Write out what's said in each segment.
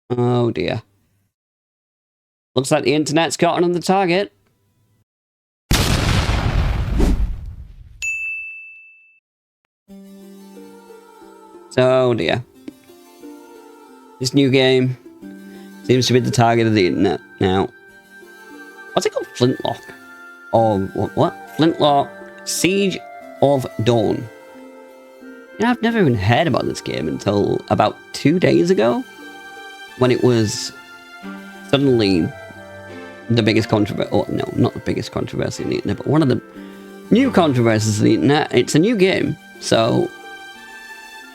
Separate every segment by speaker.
Speaker 1: Oh dear. Looks like the internet's gotten on the target. Oh dear. This new game seems to be the target of the internet now. What's it called? Flintlock? Or what? Flintlock Siege of Dawn. You know, I've never even heard about this game until about 2 days ago, when it was suddenly the biggest controversy. Oh, no, not the biggest controversy on the internet, but one of the new controversies on the internet. It's a new game, so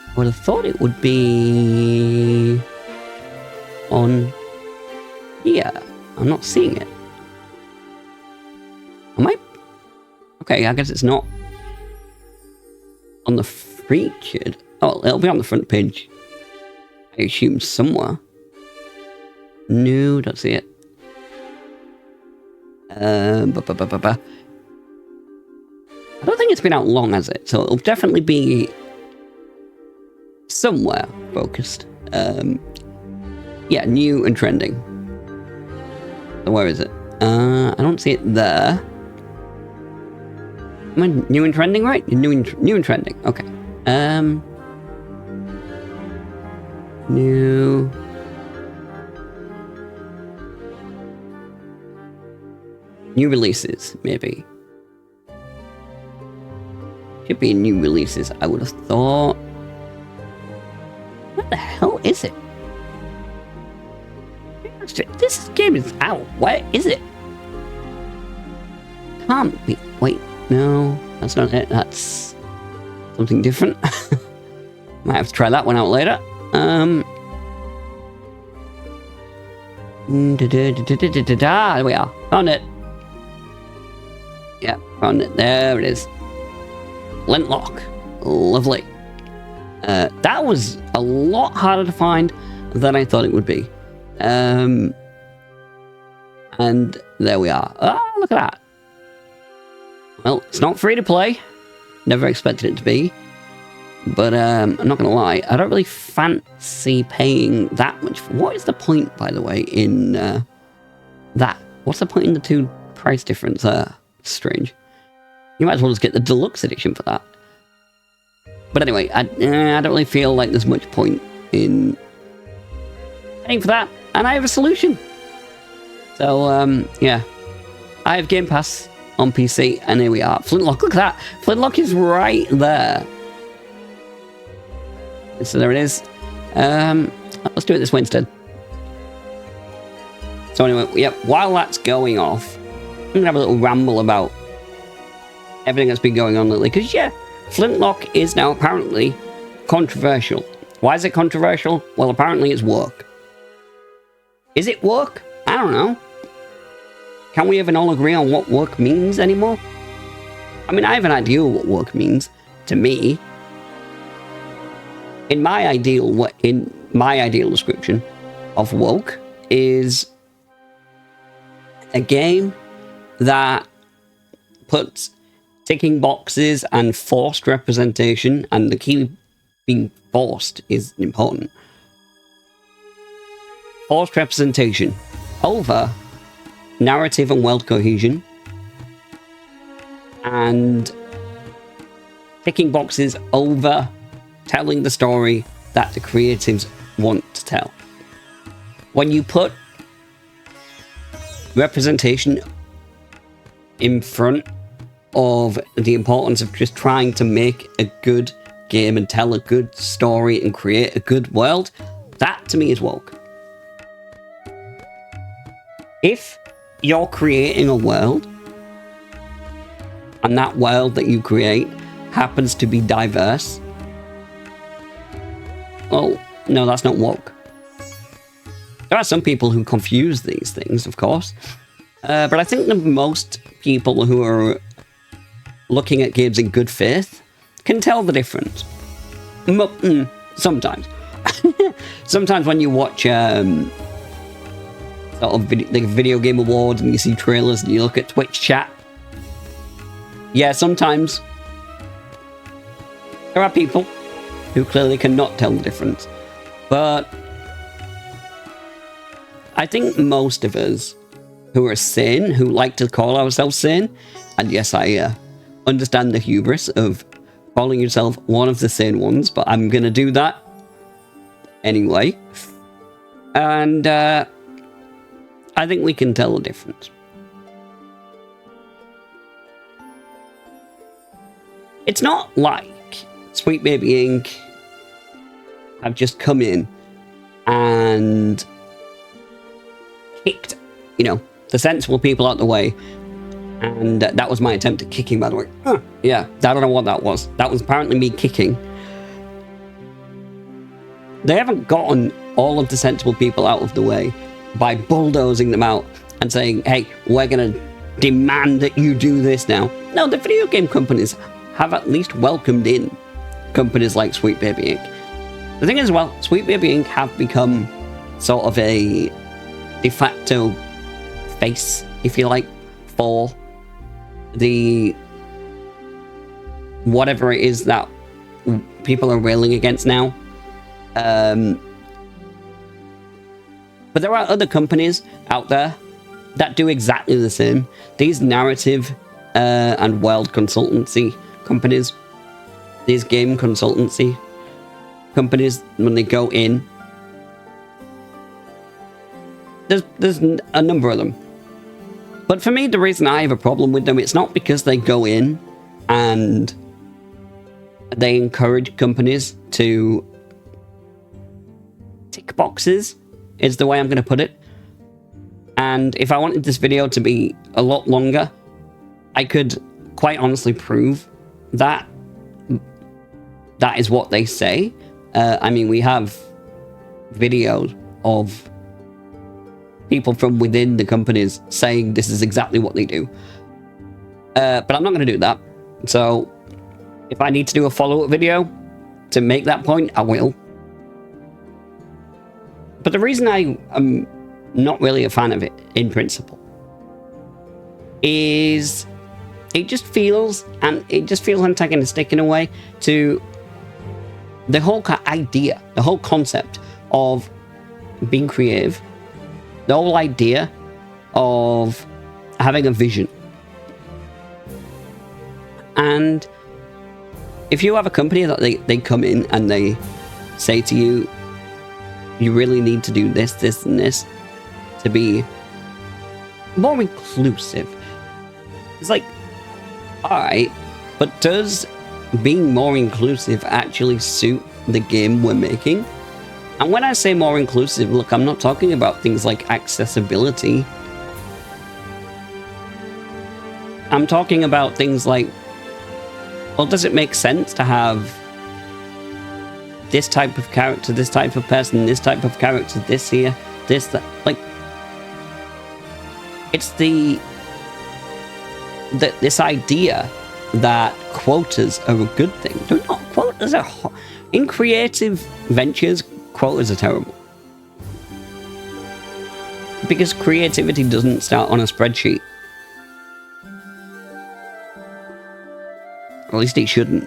Speaker 1: I would have thought it would be on here. I'm not seeing it. Am I? Okay, I guess it's not on the featured. Oh, it'll be on the front page, I assume, somewhere. No, don't see it. I don't think it's been out long, has it? So it'll definitely be somewhere focused. Yeah, new and trending. So where is it? I don't see it there. Am I new and trending, right? New and trending. Okay. New. New releases, maybe. Should be new releases, I would have thought. What the hell is it? This game is out. Where is it? Can't be. Wait, no, that's not it. That's something different. Might have to try that one out later. There we are. Found it. Yeah, found it. There it is. Flintlock. Lovely. That was a lot harder to find than I thought it would be. And there we are. Oh, look at that. Well, it's not free to play. Never expected it to be. But I'm not going to lie. I don't really fancy paying that much. What is the point, by the way, in that? What's the point in the two price difference there? Strange. You might as well just get the deluxe edition for that. But anyway, I don't really feel like there's much point in paying for that. And I have a solution. So, yeah. I have Game Pass on PC, and here we are. Flintlock, look at that. Flintlock is right there. So there it is. Let's do it this way instead. So anyway, yep, while that's going off, I'm going to have a little ramble about everything that's been going on lately. Because, yeah, Flintlock is now apparently controversial. Why is it controversial? Well, apparently it's work. Is it work? I don't know. Can we even all agree on what work means anymore? I mean, I have an idea of what work means to me. In my ideal description of woke is a game that puts ticking boxes and forced representation, and the key being forced is important. Forced representation over narrative and world cohesion, and ticking boxes over telling the story that the creatives want to tell. When you put representation in front of the importance of just trying to make a good game and tell a good story and create a good world, that to me is woke. If you're creating a world, and that world that you create happens to be diverse, well, no, that's not woke. There are some people who confuse these things, of course, but I think that most people who are looking at games in good faith can tell the difference. Sometimes. Sometimes when you watch sort of the video game awards and you see trailers and you look at Twitch chat, yeah, sometimes there are people who clearly cannot tell the difference. But I think most of us who are sane, who like to call ourselves sane, and yes, I understand the hubris of calling yourself one of the sane ones, but I'm gonna do that anyway. And I think we can tell the difference. It's not like Sweet Baby Inc. have just come in and kicked, you know, the sensible people out the way. And that was my attempt at kicking, by the way. Yeah, I don't know what that was. That was apparently me kicking. They haven't gotten all of the sensible people out of the way by bulldozing them out and saying, hey, we're going to demand that you do this now. No, the video game companies have at least welcomed in companies like Sweet Baby Inc. The thing is, well, Sweet Baby Inc. have become sort of a de facto face, if you like, for the whatever it is that people are railing against now. But there are other companies out there that do exactly the same. These narrative and world consultancy companies, these game consultancy companies, when they go in, there's a number of them. But for me, the reason I have a problem with them, it's not because they go in and they encourage companies to tick boxes, is the way I'm going to put it. And if I wanted this video to be a lot longer, I could quite honestly prove that that is what they say. I mean, we have videos of people from within the companies saying this is exactly what they do. But I'm not going to do that. So if I need to do a follow-up video to make that point, I will. But the reason I am not really a fan of it, in principle, is it just feels antagonistic in a way to the whole idea, the whole concept of being creative, the whole idea of having a vision. And if you have a company that they come in and they say to you, you really need to do this, this, and this to be more inclusive. It's like, alright, but does being more inclusive actually suit the game we're making? And when I say more inclusive, look, I'm not talking about things like accessibility. I'm talking about things like, well, does it make sense to have this type of character, this type of person, this type of character, this here, this, that? Like, it's this idea that quotas are a good thing. They're not. Quotas are in creative ventures. Quotas are terrible because creativity doesn't start on a spreadsheet, or at least it shouldn't.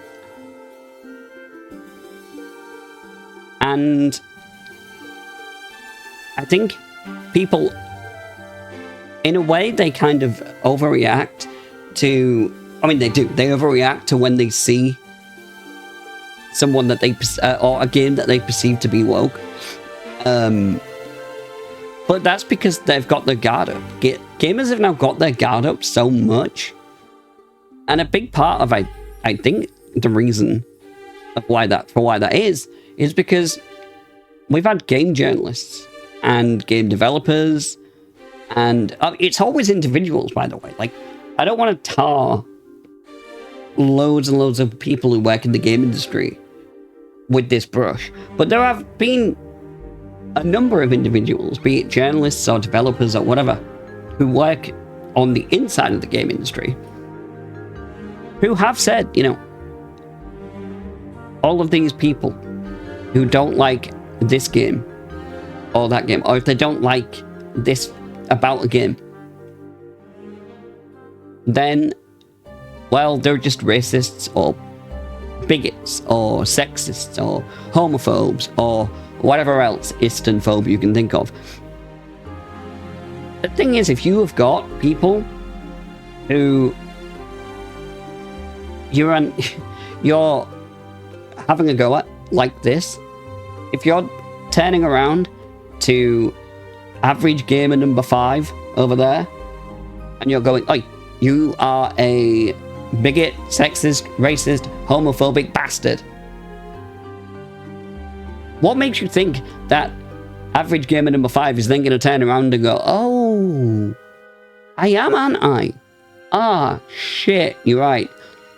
Speaker 1: And I think people, in a way, they kind of overreact to, I mean, they do. They overreact to when they see someone that they, or a game that they perceive to be woke. But that's because they've got their guard up. Gamers have now got their guard up so much. And a big part of, I think, the reason of why that is because we've had game journalists and game developers, and it's always individuals, by the way. Like, I don't want to tar loads and loads of people who work in the game industry with this brush, but there have been a number of individuals, be it journalists or developers or whatever, who work on the inside of the game industry, who have said, you know, all of these people who don't like this game or that game, or if they don't like this about a game, then, well, they're just racists or bigots or sexists or homophobes or whatever else istanphobe you can think of. The thing is, if you have got people who you're having a go at like this, if you're turning around to average gamer number 5 over there, and you're going, "Oi, you are a bigot, sexist, racist, homophobic bastard." What makes you think that average gamer number 5 is then going to turn around and go, "Oh, I am, aren't I? Ah, shit, you're right.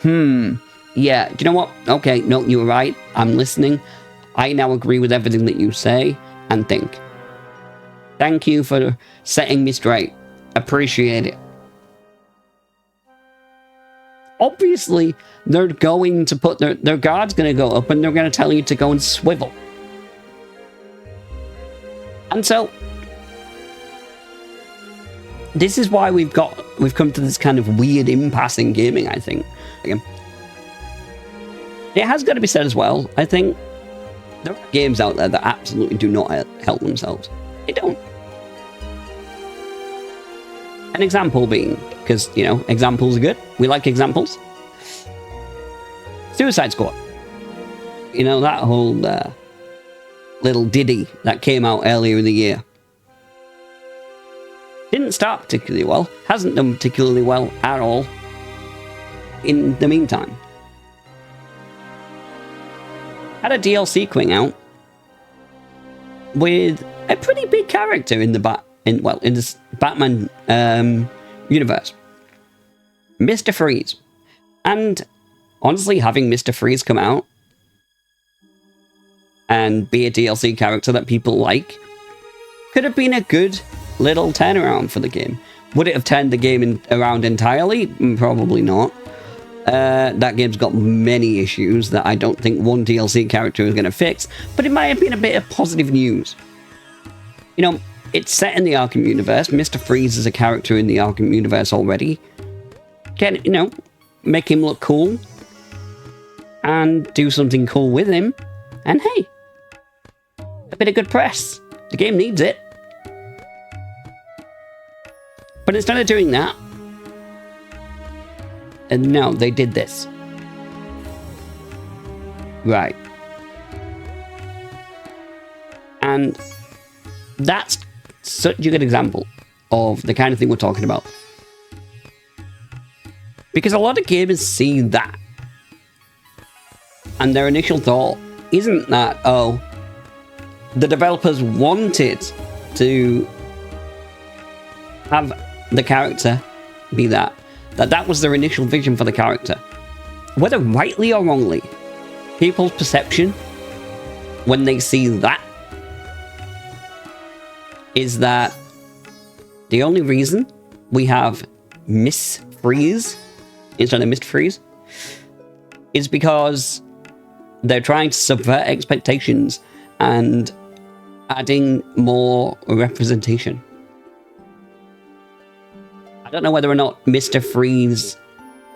Speaker 1: Yeah, do you know what? Okay, no, you were right. I'm listening. I now agree with everything that you say and think. Thank you for setting me straight. Appreciate it." Obviously, they're going to put their guard's going to go up and they're going to tell you to go and swivel. And so, this is why we've come to this kind of weird impasse in gaming, I think. Again, it has got to be said as well, I think, there are games out there that absolutely do not help themselves. They don't. An example being, because, you know, examples are good. We like examples. Suicide Squad. You know, that whole little ditty that came out earlier in the year. Didn't start particularly well. Hasn't done particularly well at all in the meantime. Had a DLC coming out with a pretty big character in the in this Batman universe, Mr. Freeze. And honestly, having Mr. Freeze come out and be a DLC character that people like could have been a good little turnaround for the game. Would it have turned the game around entirely? Probably not. That game's got many issues that I don't think one DLC character is going to fix, but it might have been a bit of positive news. You know, it's set in the Arkham universe. Mr. Freeze is a character in the Arkham universe already. You know, make him look cool and do something cool with him. And hey, a bit of good press. The game needs it. But instead of doing that, and no, they did this. Right. And that's such a good example of the kind of thing we're talking about. Because a lot of gamers see that. And their initial thought isn't that, oh, the developers wanted to have the character be that was their initial vision for the character. Whether rightly or wrongly, people's perception when they see that is that the only reason we have Miss Freeze instead of Mr. Freeze is because they're trying to subvert expectations and adding more representation. I don't know whether or not Mr. Freeze,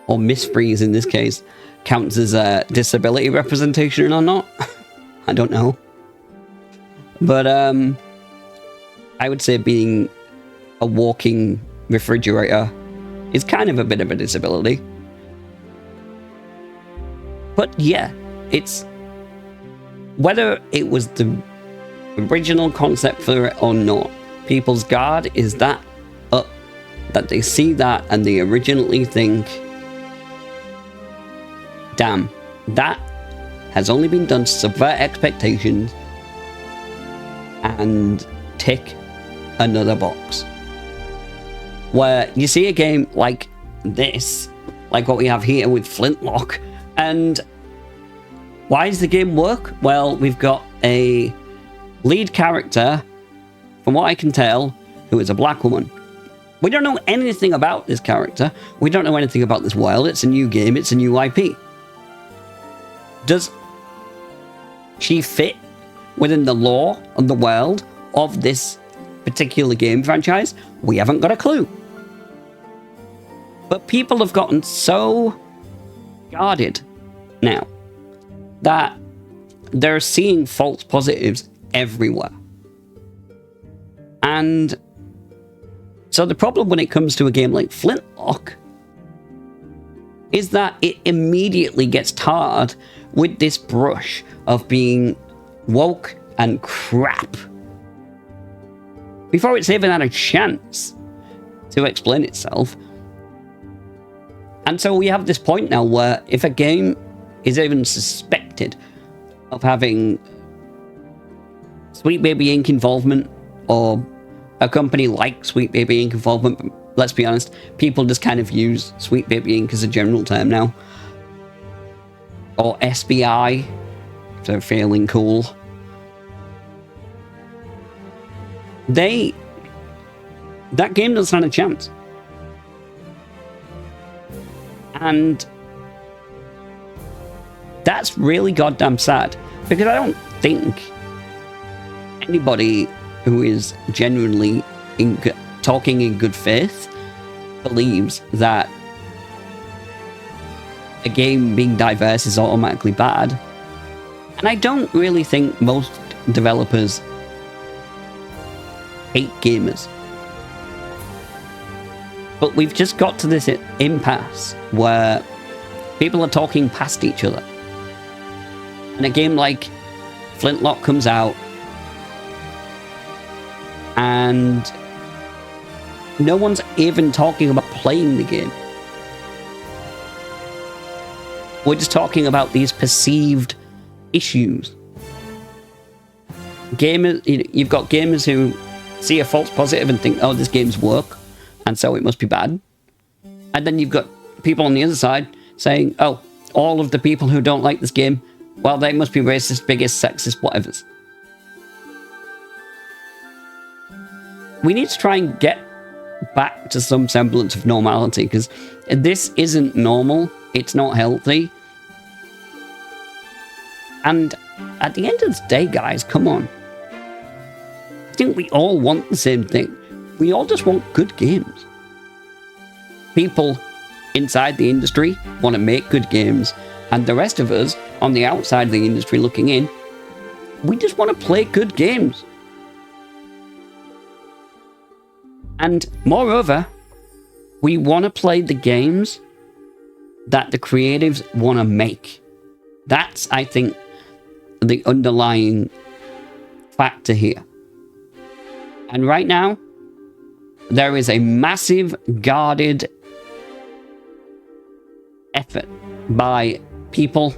Speaker 1: or Miss Freeze in this case, counts as a disability representation or not. I don't know. But I would say being a walking refrigerator is kind of a bit of a disability. But yeah, it's... whether it was the original concept for it or not, people's guard is that up, that they see that and they originally think, damn, that has only been done to subvert expectations and tick another box. Where you see a game like this, like what we have here with Flintlock, and why does the game work? Well, we've got a lead character, from what I can tell, who is a black woman. We don't know anything about this character. We don't know anything about this world. It's a new game. It's a new IP. Does she fit within the lore of the world of this particular game franchise? We haven't got a clue. But people have gotten so guarded now that they're seeing false positives everywhere. And So the problem when it comes to a game like Flintlock is that it immediately gets tarred with this brush of being woke and crap before it's even had a chance to explain itself. And so we have this point now where if a game is even suspected of having Sweet Baby Inc. involvement, or a company like Sweet Baby Inc. involvement, but let's be honest, people just kind of use Sweet Baby Inc. as a general term now, or SBI, if they're feeling cool. That game doesn't stand a chance. And that's really goddamn sad, because I don't think anybody who is genuinely talking in good faith believes that a game being diverse is automatically bad. And I don't really think most developers hate gamers. But we've just got to this impasse where people are talking past each other. And a game like Flintlock comes out and no one's even talking about playing the game. We're just talking about these perceived issues. Gamers, you've got gamers who see a false positive and think, oh, this game's work, and so it must be bad. And then you've got people on the other side saying, oh, all of the people who don't like this game, well, they must be racist, biggest, sexist, whatevers. We need to try and get back to some semblance of normality, because this isn't normal. It's not healthy. And at the end of the day, guys, come on. I think we all want the same thing. We all just want good games. People inside the industry want to make good games, and the rest of us on the outside of the industry looking in, we just want to play good games. And moreover, we want to play the games that the creatives want to make. That's, I think, the underlying factor here. And right now, there is a massive guarded effort by people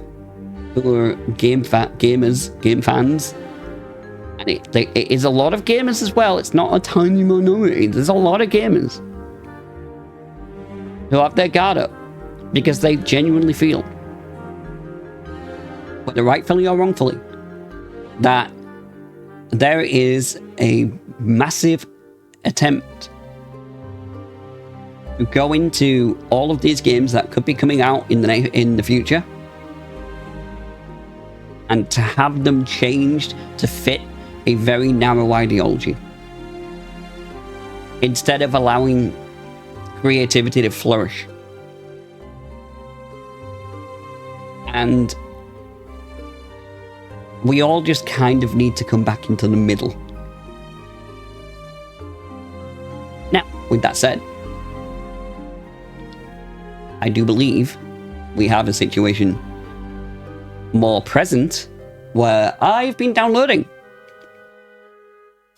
Speaker 1: who are game fans. And it is a lot of gamers as well. It's not a tiny minority. There's a lot of gamers who have their guard up because they genuinely feel, whether rightfully or wrongfully, that there is a massive attempt to go into all of these games that could be coming out in the future and to have them changed to fit a very narrow ideology, instead of allowing creativity to flourish. And we all just kind of need to come back into the middle. Now, with that said, I do believe we have a situation more present where I've been downloading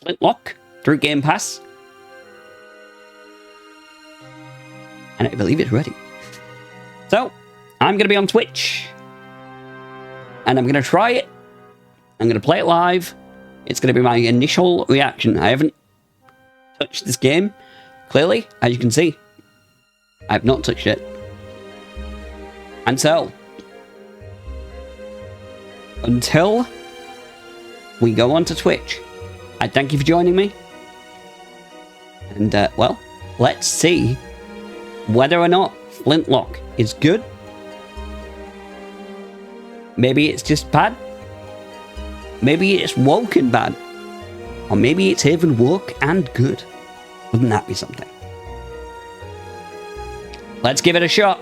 Speaker 1: Flintlock through Game Pass, and I believe it's ready. So, I'm going to be on Twitch, and I'm going to try it. I'm going to play it live. It's going to be my initial reaction. I haven't touched this game. Clearly, as you can see, I've not touched it. And so, until we go on to Twitch, I thank you for joining me. And, well, let's see whether or not Flintlock is good. Maybe it's just bad. Maybe it's woke and bad. Or maybe it's even woke and good. Wouldn't that be something? Let's give it a shot.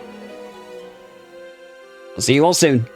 Speaker 1: I'll see you all soon.